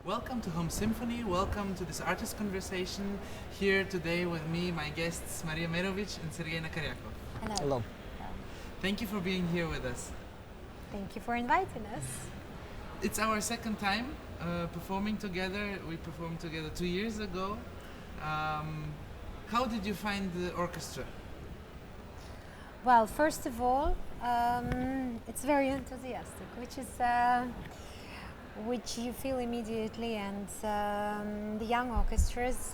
Welcome to HomeSymphony, welcome to this artist conversation. Here today with me, my guests Maria Meerovitch and Sergei Nakariakov. Hello. Hello. Thank you for being here with us. Thank you for inviting us. It's our second time performing together. We performed together 2 years ago. How did you find the orchestra? Well, first of all, it's very enthusiastic, which you feel immediately, and the young orchestras,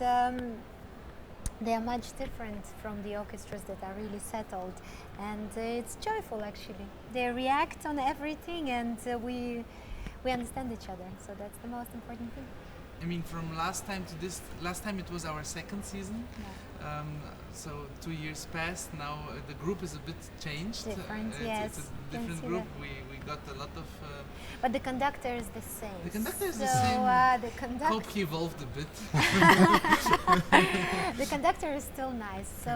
they are much different from the orchestras that are really settled, and it's joyful actually. They react on everything, and we understand each other, so that's the most important thing. I mean, from last time to this, last time it was our second season. Yeah. So 2 years passed. Now the group is a bit changed. Different, It's yes. a different see group. that. We got a lot of. But the conductor is the same. The conductor is the So, same. the conductor. Hope he evolved a bit. The conductor is still nice, so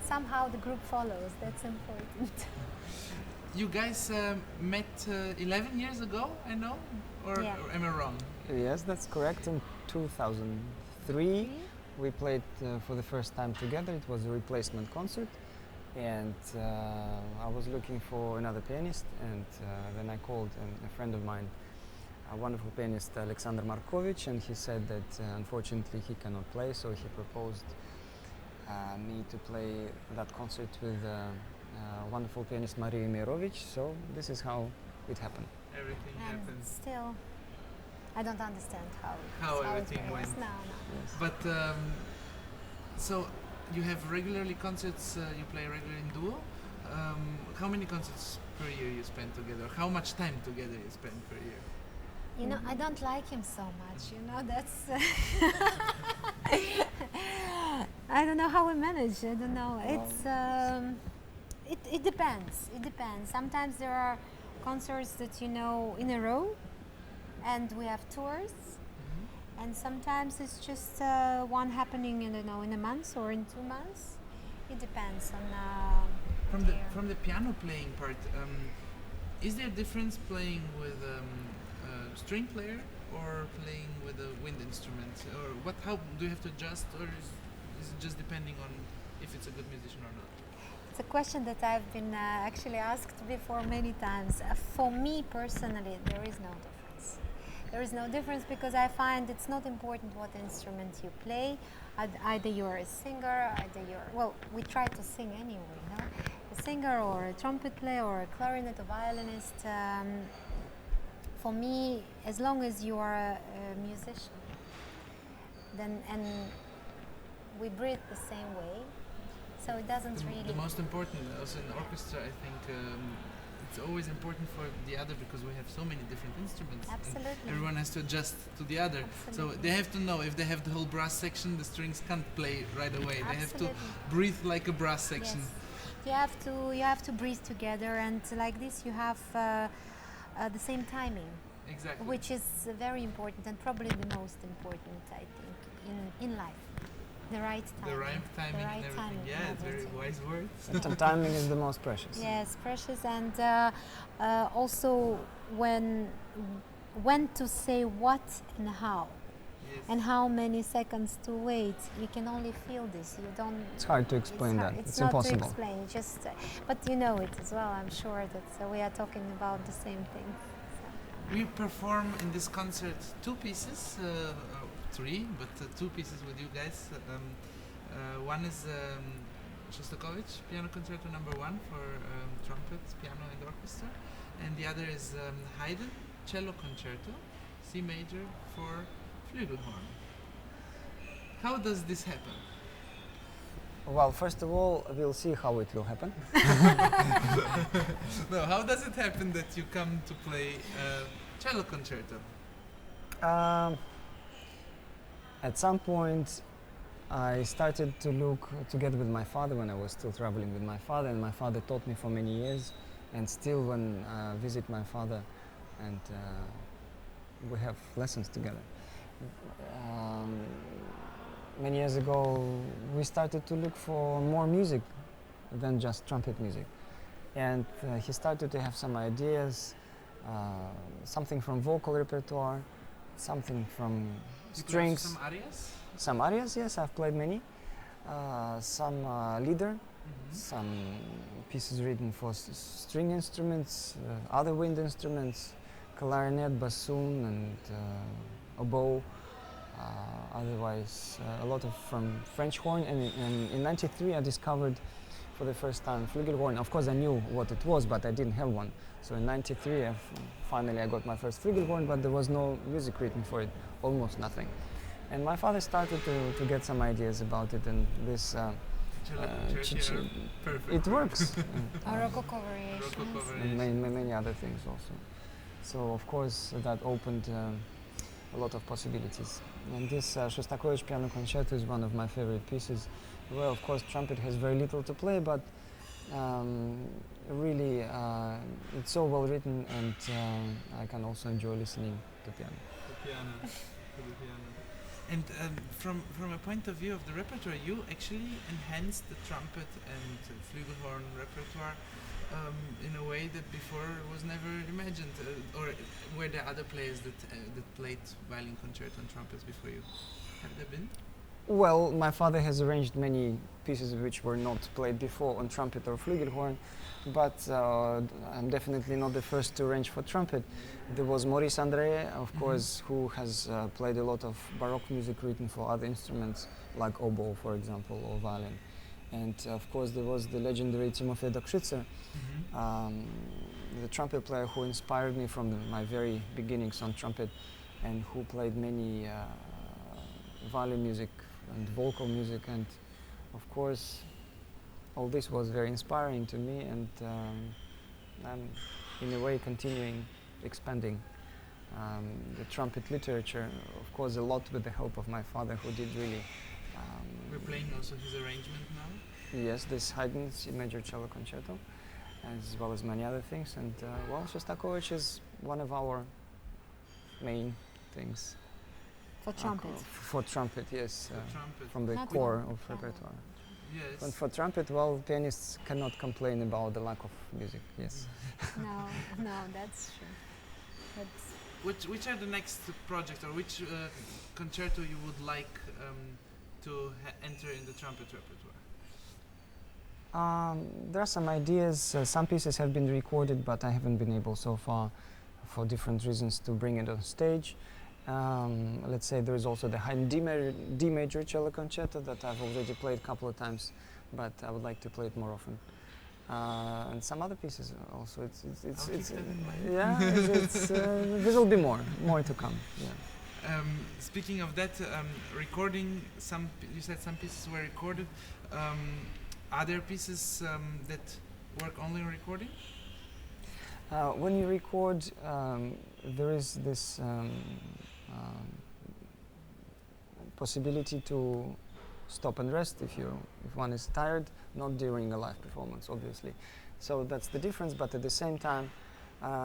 somehow the group follows. That's important. You guys met 11 years ago, I know, or am I wrong? Yes, that's correct. In 2003, we played for the first time together. It was a replacement concert, and I was looking for another pianist, and then I called a friend of mine, a wonderful pianist, Alexander Markovich, and he said that unfortunately he cannot play, so he proposed me to play that concert with wonderful pianist Maria Meerovitch. So this is how it happened. Everything And happened. still, I don't understand How it everything works. went. No. Yes. But so you have regularly concerts. You play regularly in duo. How many concerts per year you spend together? How much time together you spend per year? You know, I don't like him so much. You know, that's. I don't know how we manage. I don't know. It's. It depends. It depends. Sometimes there are concerts that you know in a row, and we have tours. And sometimes it's just one happening in a month or in 2 months. It depends on. From the piano playing part, is there a difference playing with a string player or playing with a wind instrument, or what? How do you have to adjust, or is it just depending on if it's a good musician or not? It's a question that I've been actually asked before many times. For me personally, there is no difference. There is no difference because I find it's not important what instrument you play. Either you're a singer, we try to sing anyway, you know? A singer or a trumpet player or a clarinet or violinist. For me, as long as you are a musician, then and we breathe the same way, so it doesn't really. The most important, also in the orchestra, I think. It's always important for the other because we have so many different instruments. Absolutely. Everyone has to adjust to the other. Absolutely. So they have to know if they have the whole brass section, the strings can't play right away. They have to Absolutely. breathe like a brass section. Yes. You have to breathe together, and like this you have the same timing, Exactly. which is very important and probably the most important, I think, in life. The right timing. The right timing and everything. timing Yeah, and it's very everything. wise words. Sometimes timing is the most precious. Yes, precious, and also when to say what and how. Yes. And how many seconds to wait. You can only feel this. You don't. It's hard to explain that. It's It's not impossible. to explain. Just, but you know it as well. I'm sure that we are talking about the same thing. We perform in this concert 2 pieces, 3, but 2 pieces with you guys. One is Shostakovich Piano Concerto No. 1 for trumpet, piano, and orchestra, and the other is Haydn Cello Concerto, C major for Flugelhorn. How does this happen? Well, first of all, we'll see how it will happen. No, how does it happen that you come to play cello concerto? At some point, I started to look together with my father when I was still traveling with my father, and my father taught me for many years, and still when I visit my father and we have lessons together. Many years ago, we started to look for more music than just trumpet music. And he started to have some ideas, something from vocal repertoire, something from You play strings. some arias? Some arias, yes, I've played many. Some lieder, some pieces written for string instruments, other wind instruments, clarinet, bassoon, and oboe. Otherwise, a lot of from French horn. And in '93, I discovered for the first time Flugelhorn. Of course, I knew what it was, but I didn't have one. So in '93, finally I got my first Flugelhorn, but there was no music written for it, almost nothing. And my father started to get some ideas about it, and this Perfect. it works. Rococo variations. And many other things also. So of course that opened a lot of possibilities. And this Shostakovich piano concerto is one of my favorite pieces. Well, of course, trumpet has very little to play, but really it's so well written, and I can also enjoy listening to piano. The piano. And from a point of view of the repertoire, you actually enhanced the trumpet and flugelhorn repertoire in a way that before was never imagined. Or were there other players that played violin concerto and trumpets before you? Have there been? Well, my father has arranged many pieces which were not played before on trumpet or flugelhorn, but I'm definitely not the first to arrange for trumpet. There was Maurice André, of course, who has played a lot of Baroque music written for other instruments, like oboe, for example, or violin. And of course, there was the legendary Timofey Dokshitzer, the trumpet player who inspired me from my very beginnings on trumpet, and who played many violin music and vocal music. And of course, all this was very inspiring to me, and I'm in a way continuing expanding the trumpet literature, of course a lot with the help of my father, who did really We're playing also his arrangement now? yes, this Haydn C major cello concerto, as well as many other things. And well, Shostakovich is one of our main things. For trumpet. For trumpet, yes. trumpet. From the Not core for of piano. repertoire. Yes. And for trumpet, well, pianists cannot complain about the lack of music, yes. No, that's true. Which are the next projects, or which concerto you would like to enter in the trumpet repertoire? There are some ideas. Some pieces have been recorded, but I haven't been able so far, for different reasons, to bring it on stage. Let's say there is also the Haydn D major cello concerto that I've already played a couple of times, but I would like to play it more often. And some other pieces also. It's yeah. There will be more to come. Yeah. Speaking of that, recording, you said some pieces were recorded. Are there pieces that work only on recording? When you record, there is this possibility to stop and rest if one is tired, not during a live performance, obviously. So that's the difference, but at the same time,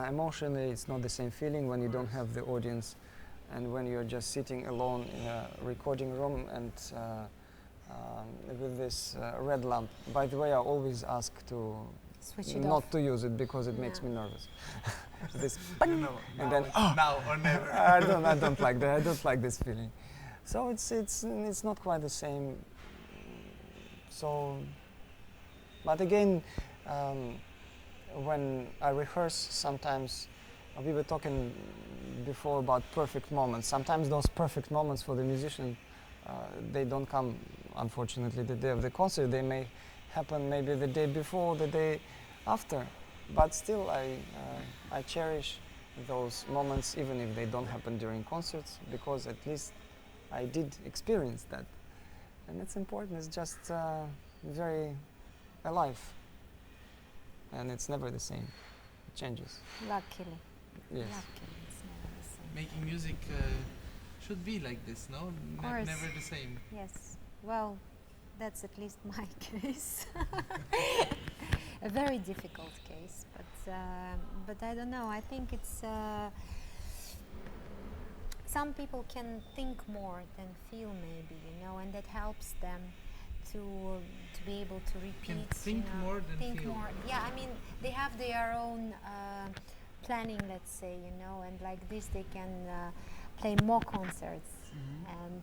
emotionally, it's not the same feeling when you don't have the audience, and when you're just sitting alone in a recording room and with this red lamp. By the way, I always ask to Switch it not off. to use it because it makes me nervous. This No, and then now or never. I don't like that. I don't like this feeling. So it's not quite the same. So, but again, when I rehearse, sometimes we were talking before about perfect moments. Sometimes those perfect moments for the musician, they don't come, unfortunately, the day of the concert. They may happen maybe the day before, the day after. But still, I cherish those moments, even if they don't happen during concerts, because at least I did experience that. And it's important. It's just very alive. And it's never the same. It changes. Luckily. Yes. Luckily, it's never the same. Making music should be like this, no? course. Never the same. Yes. Well, that's at least my case. A very difficult case, but I don't know. I think it's some people can think more than feel, maybe, and that helps them to be able to repeat. Can think more than think feel. more. Yeah, I mean, they have their own planning, let's say, and like this they can play more concerts. And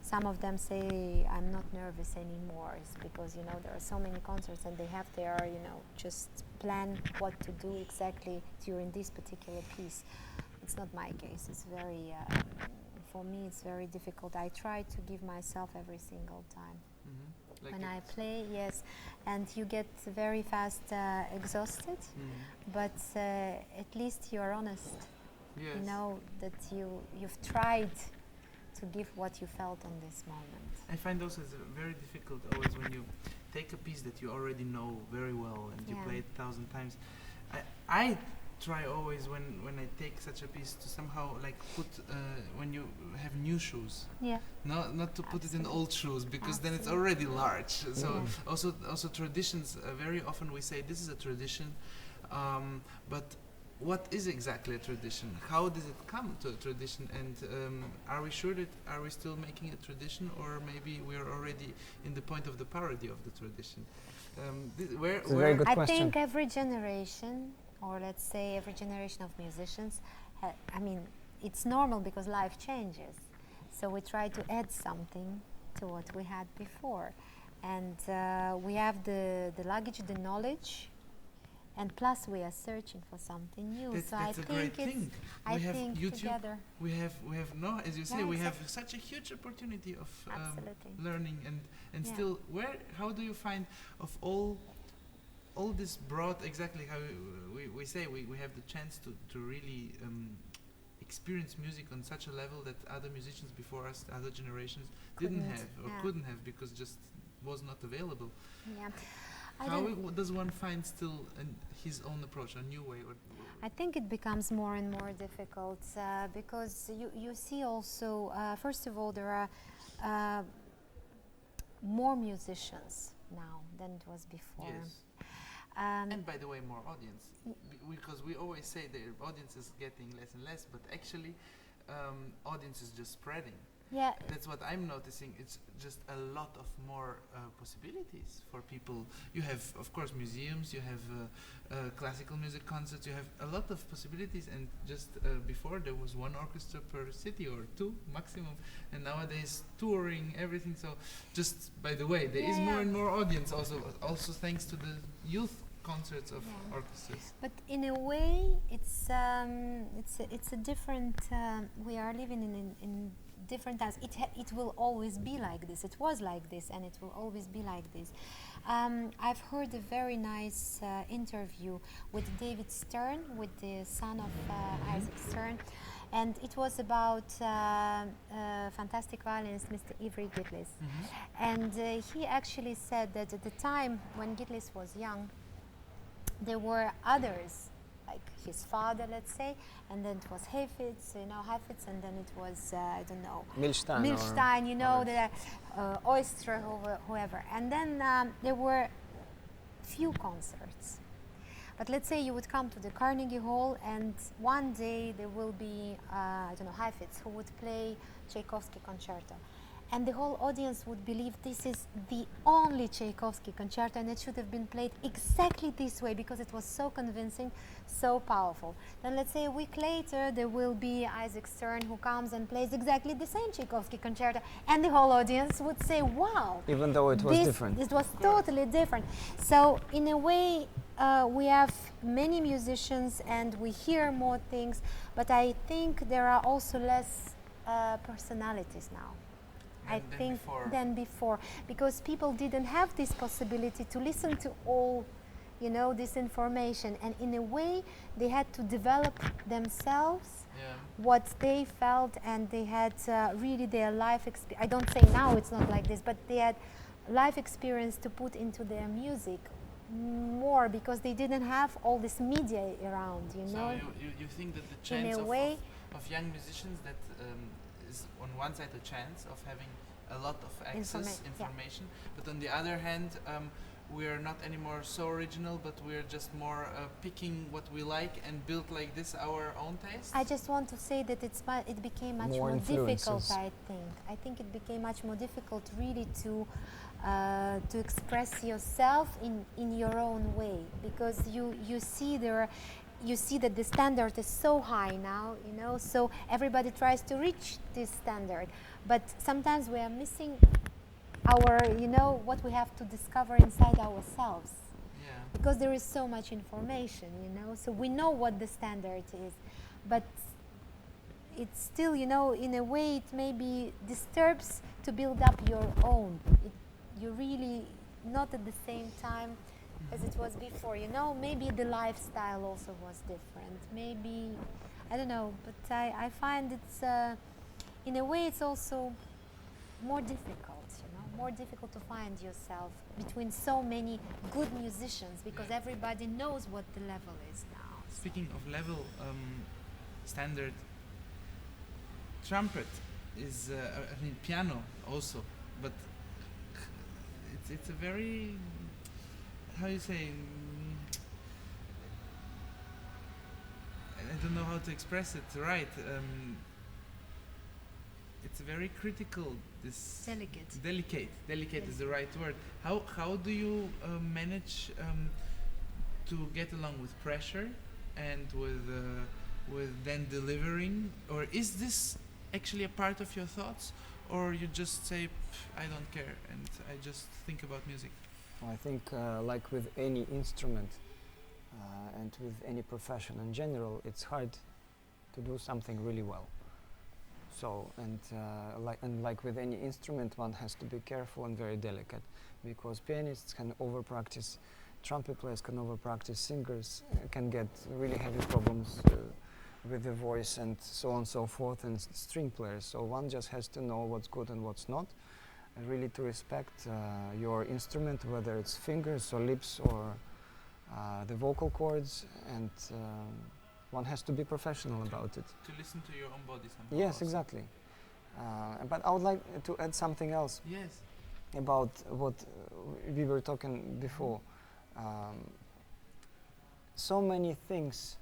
some of them say I'm not nervous anymore. It's because there are so many concerts and they have their just plan what to do exactly during this particular piece. It's not my case. It's very for me it's very difficult. I try to give myself every single time. Like when I play, yes, and you get very fast exhausted, but at least you are honest. Yes. You know that you've tried to give what you felt on this moment. I find also it's very difficult always when you take a piece that you already know very well and you play it 1,000 times. I try always when I take such a piece to somehow like put when you have new shoes. Yeah. Not to put it in old shoes because then it's already large. So also traditions. Very often we say this is a tradition, but what is exactly a tradition? How does it come to a tradition? And are we sure that are we still making a tradition, or maybe we are already in the point of the parody of the tradition? It's a very good I question. think every generation, or let's say every generation of musicians, I mean, it's normal because life changes. So we try to add something to what we had before. And we have the luggage, the knowledge, and plus we are searching for something new. That's a great thing. I we have think YouTube. Together. We have no, as you say, Yeah, we have exactly. such a huge opportunity of Absolutely. learning and still. How do you find of all this broad, exactly how we say we have the chance to really experience music on such a level that other musicians before us, other generations didn't have or couldn't have because just was not available. Yeah. How does one find still his own approach, a new way? I think it becomes more and more difficult because you see also, first of all, there are more musicians now than it was before. Yes. And by the way, more audience. Because we always say the audience is getting less and less, but actually audience is just spreading. Yeah. That's what I'm noticing. It's just a lot of more possibilities for people. You have, of course, museums. You have classical music concerts. You have a lot of possibilities. And just before there was one orchestra per city or two maximum, and nowadays touring everything. So, just by the way, there is more and more audience. Also thanks to the youth concerts of orchestras. But in a way, it's a different. We are living in different times. It will always be like this. It was like this, and it will always be like this. I've heard a very nice interview with David Stern, with the son of Isaac Stern, and it was about fantastic violinist Mr. Ivry Gitlis. And he actually said that at the time when Gitlis was young, there were others, like his father, let's say, and then it was Heifetz, and then it was, I don't know, Milstein, the Oyster, whoever. And then there were few concerts. But let's say you would come to the Carnegie Hall, and one day there will be, Heifetz, who would play Tchaikovsky Concerto. And the whole audience would believe this is the only Tchaikovsky concerto and it should have been played exactly this way because it was so convincing, so powerful. Then let's say a week later there will be Isaac Stern who comes and plays exactly the same Tchaikovsky concerto and the whole audience would say, wow! Even though it was different. It was totally different. So in a way we have many musicians and we hear more things, but I think there are also less personalities now. Than before, because people didn't have this possibility to listen to all, this information, and in a way they had to develop themselves what they felt, and they had really their life experience. I don't say now it's not like this, but they had life experience to put into their music more because they didn't have all this media around, So you think that the chance of young musicians that is on one side a chance of having a lot of information, but on the other hand we are not anymore so original, but we are just more picking what we like and build like this our own taste. I just want to say that it became much more difficult. I think it became much more difficult really to express yourself in your own way, because you see there you see that the standard is so high now, you know, so everybody tries to reach this standard, but sometimes we are missing our, you know, what we have to discover inside ourselves. Yeah. Because there is so much information, you know, so we know what the standard is, but it's still, you know, in a way it maybe disturbs to build up your own. You really not at the same time as it was before, you know, maybe the lifestyle also was different, maybe, I don't know, but I find it's, in a way it's also more difficult, you know, more difficult to find yourself between so many good musicians, because everybody knows what the level is now. Speaking of level, standard trumpet is, I mean, piano also, but it's a very, how you say, I don't know how to express it right. It's very critical. This delicate is the right word. How do you manage to get along with pressure and with then delivering? Or is this actually a part of your thoughts, or you just say, I don't care and I just think about music? I think like with any instrument and with any profession in general, it's hard to do something really well. So, and like with any instrument, one has to be careful and very delicate, because pianists can over-practice, trumpet players can over-practice, singers can get really heavy problems with the voice and so on and so forth, and string players. So one just has to know what's good and what's not, and really to respect your instrument, whether it's fingers or lips or the vocal cords, and one has to be professional about it. To listen to your own body somehow. Yes, exactly. But I would like to add something else. Yes. About what we were talking before. So many things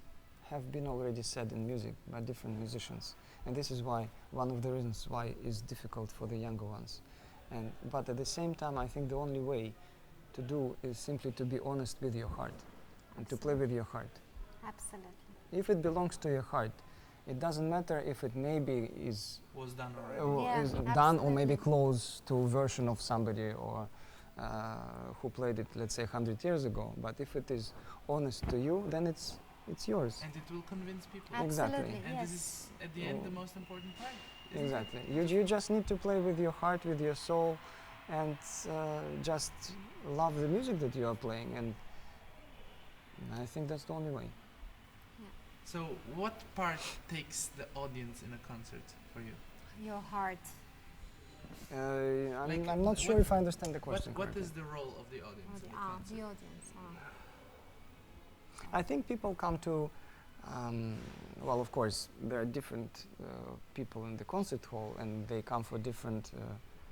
have been already said in music by different musicians, and this is why one of the reasons why it's difficult for the younger ones. But at the same time, I think the only way to do is simply to be honest with your heart and to play with your heart. Absolutely. If it belongs to your heart, it doesn't matter if it maybe was done already. is done or maybe close to a version of somebody or who played it, let's say 100 years ago. But if it is honest to you, then it's yours. And it will convince people. Absolutely. Exactly. And this is at the end the most important part. Exactly. You just need to play with your heart, with your soul, and just love the music that you are playing. And I think that's the only way. So what part takes the audience in a concert for you? Your heart. I'm not sure if I understand the question What correctly. is the role of the audience in the concert? The audience. I think people come to, well, of course, there are different people in the concert hall, and they come for different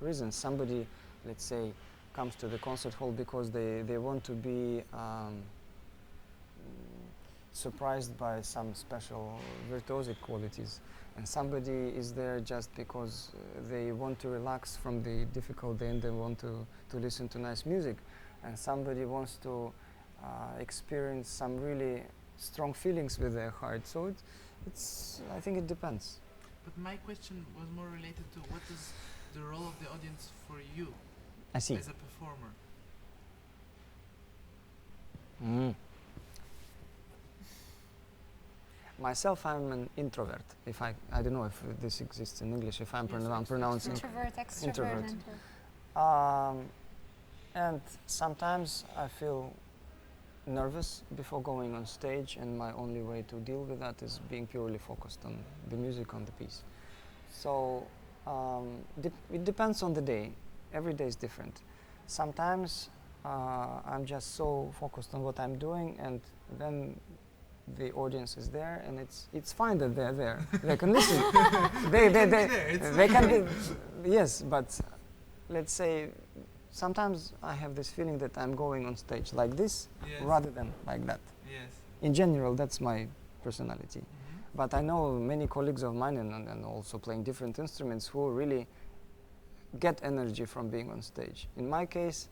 reasons. Somebody, let's say, comes to the concert hall because they want to be surprised by some special virtuosic qualities, and somebody is there just because they want to relax from the difficult day and they want to listen to nice music, and somebody wants to experience some really strong feelings with their heart. So I think it depends. But my question was more related to what is the role of the audience for you I see. as a performer? Myself, I'm an introvert. If I don't know if this exists in English, if I'm pronouncing Introvert, extrovert. introvert. And sometimes I feel nervous before going on stage, and my only way to deal with that is being purely focused on the music, on the piece. So it depends on the day. Every day is different. Sometimes I'm just so focused on what I'm doing, and then the audience is there, and it's fine that they're there. They can listen. they can be, yes, but let's say sometimes I have this feeling that I'm going on stage like this rather than like that. Yes. In general, that's my personality. But I know many colleagues of mine and also playing different instruments who really get energy from being on stage. In my case,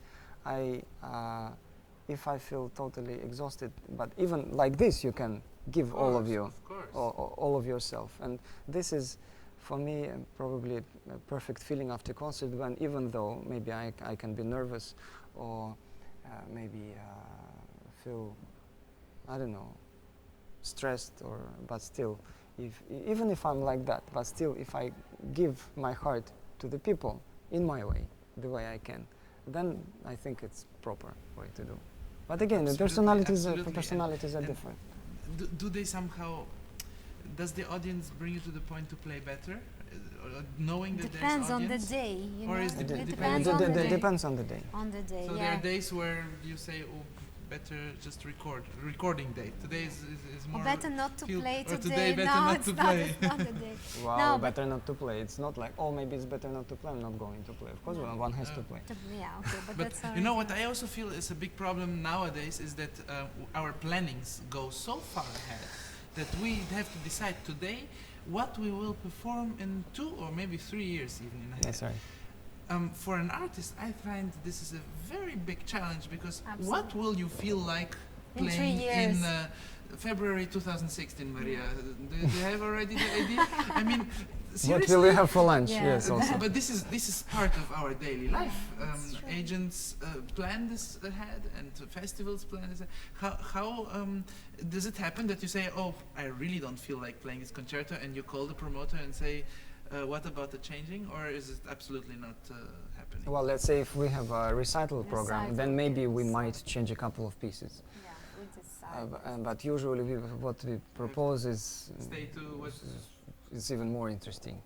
if I feel totally exhausted, but even like this, you can give all of you, all of yourself, and this is, for me, probably a perfect feeling after concert. When even though maybe I can be nervous, or maybe feel, I don't know, stressed, or but still, even if I'm like that, but still, if I give my heart to the people in my way, the way I can, then I think it's proper way to do. But again, the personalities are different. Do they somehow? Does the audience bring you to the point to play better, knowing that depends there's on audience? the day, you Or know. is it Depends on the day. Depends on the day. On the day, So yeah. there are days where you say, "Oh, better just recording day." Today is Or more. better not to play or today. today better No, not it's to not. play. It's not the day. Wow, No, better not to play. It's not like, oh, maybe it's better not to play. I'm not going to play. Of course, one has to play. Yeah, okay, but But that's you know what I also feel is a big problem nowadays is that our plannings go so far ahead that we have to decide today what we will perform in 2 or maybe 3 years even in ahead. Yes, right. For an artist, I find this is a very big challenge because Absolutely. what will you feel like In 3 playing years. in February 2016, Maria? Do you have already the idea? I mean, What seriously. will we have for lunch? Yeah. Yes, also. But this is part of our daily life. That's true. Agents plan this ahead, and festivals plan this. How does it happen that you say, "Oh, I really don't feel like playing this concerto," and you call the promoter and say, "What about the changing?" Or is it absolutely not happening? Well, let's say if we have a recital program, Recital, then maybe we yes. might change a couple of pieces. Yeah, we decide. But usually, what we propose is Stay to what? is even more interesting,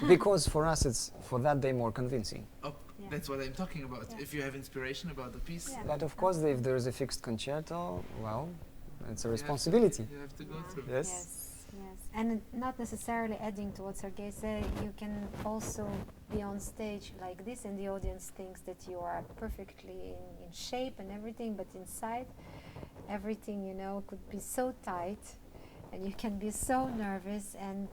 because for us it's for that day more convincing. Oh, Yeah. that's what I'm talking about. Yeah. If you have inspiration about the piece, Yeah. But of course, if there is a fixed concerto, well, it's a you responsibility. You have to go Yeah. through. Yes. Yes. And not necessarily adding to what Sergei said, you can also be on stage like this and the audience thinks that you are perfectly in shape and everything, but inside everything, you know, could be so tight and you can be so nervous and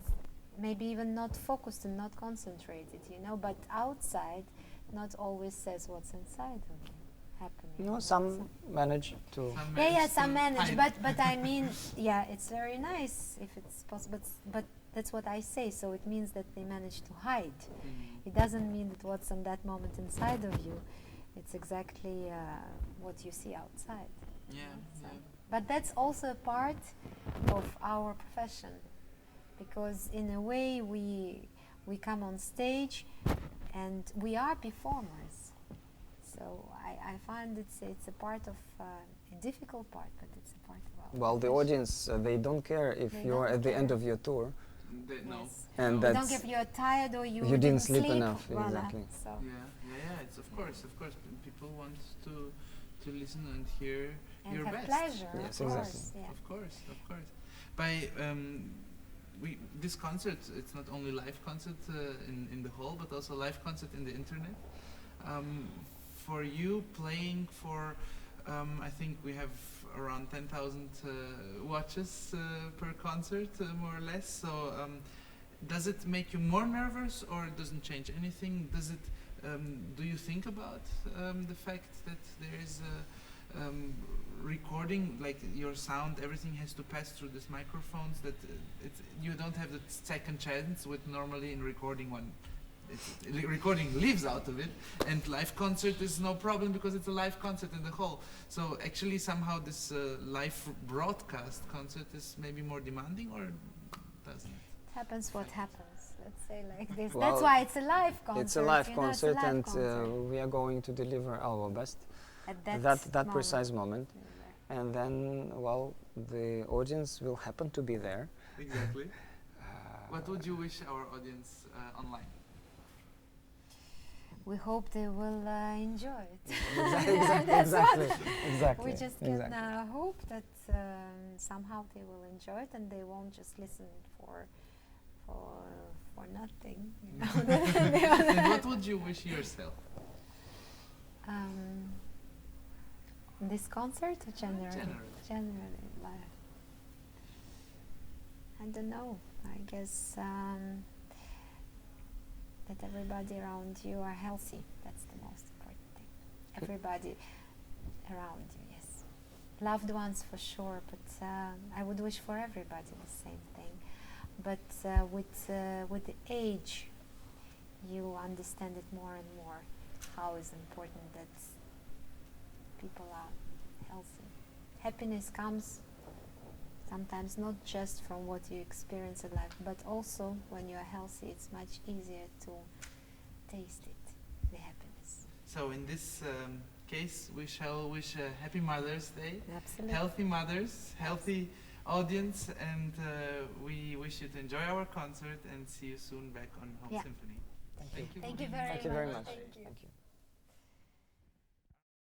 maybe even not focused and not concentrated, you know, but outside not always says what's inside of you happening. You know, some manage to. Some manage, hide. but I mean, yeah, it's very nice if it's possible, but that's what I say, so it means that they manage to hide. It doesn't mean that what's in that moment inside of you, it's exactly what you see outside. Yeah, So- yeah. But that's also a part of our profession, because in a way we come on stage and we are performers. So I find it's a part of a difficult part, but it's a part of our Well, the profession. audience, they don't care if They you're don't at the end care. of your tour, No. Yes. and They don't that's care if you're tired or you didn't sleep enough, Voila. exactly. So Yeah. It's of course. People want to listen and hear and your have best. pleasure. Yes, of exactly. course, yeah. Of course. By this concert, it's not only live concert in the hall, but also live concert in the internet. For you playing for, I think we have around 10,000 watches per concert, more or less. So does it make you more nervous, or it doesn't change anything? Does it? Do you think about the fact that there is a recording, like your sound, everything has to pass through these microphones, that you don't have the second chance with normally in recording one. Recording lives out of it, and live concert is no problem because it's a live concert in the hall. So actually somehow this live broadcast concert is maybe more demanding, or doesn't it? Happens what happens. Let's say like this. Well, That's why it's a live concert. it's a live you know, it's a concert, live and concert. we are going to deliver our best At that moment. precise moment, and then, well, the audience will happen to be there. Exactly. What would you wish our audience online? We hope they will enjoy it. Exactly. We just can exactly. hope that somehow they will enjoy it and they won't just listen for nothing. You know? And what would you wish yourself? This concert or generally? Generally. Like, I don't know. I guess that everybody around you are healthy. That's the most important thing. Everybody around you, yes. loved ones for sure, but I would wish for everybody the same thing. But with the age, you understand it more and more, how is important that people are healthy. Happiness comes sometimes not just from what you experience in life, but also when you are healthy, it's much easier to taste it, the happiness. So in this case, we shall wish a happy Mother's Day. Absolutely. Healthy mothers, healthy audience, and we wish you to enjoy our concert and see you soon back on Home Yeah. Symphony. Thank you for being very here. Thank you very much. much. Thank you. Thank you.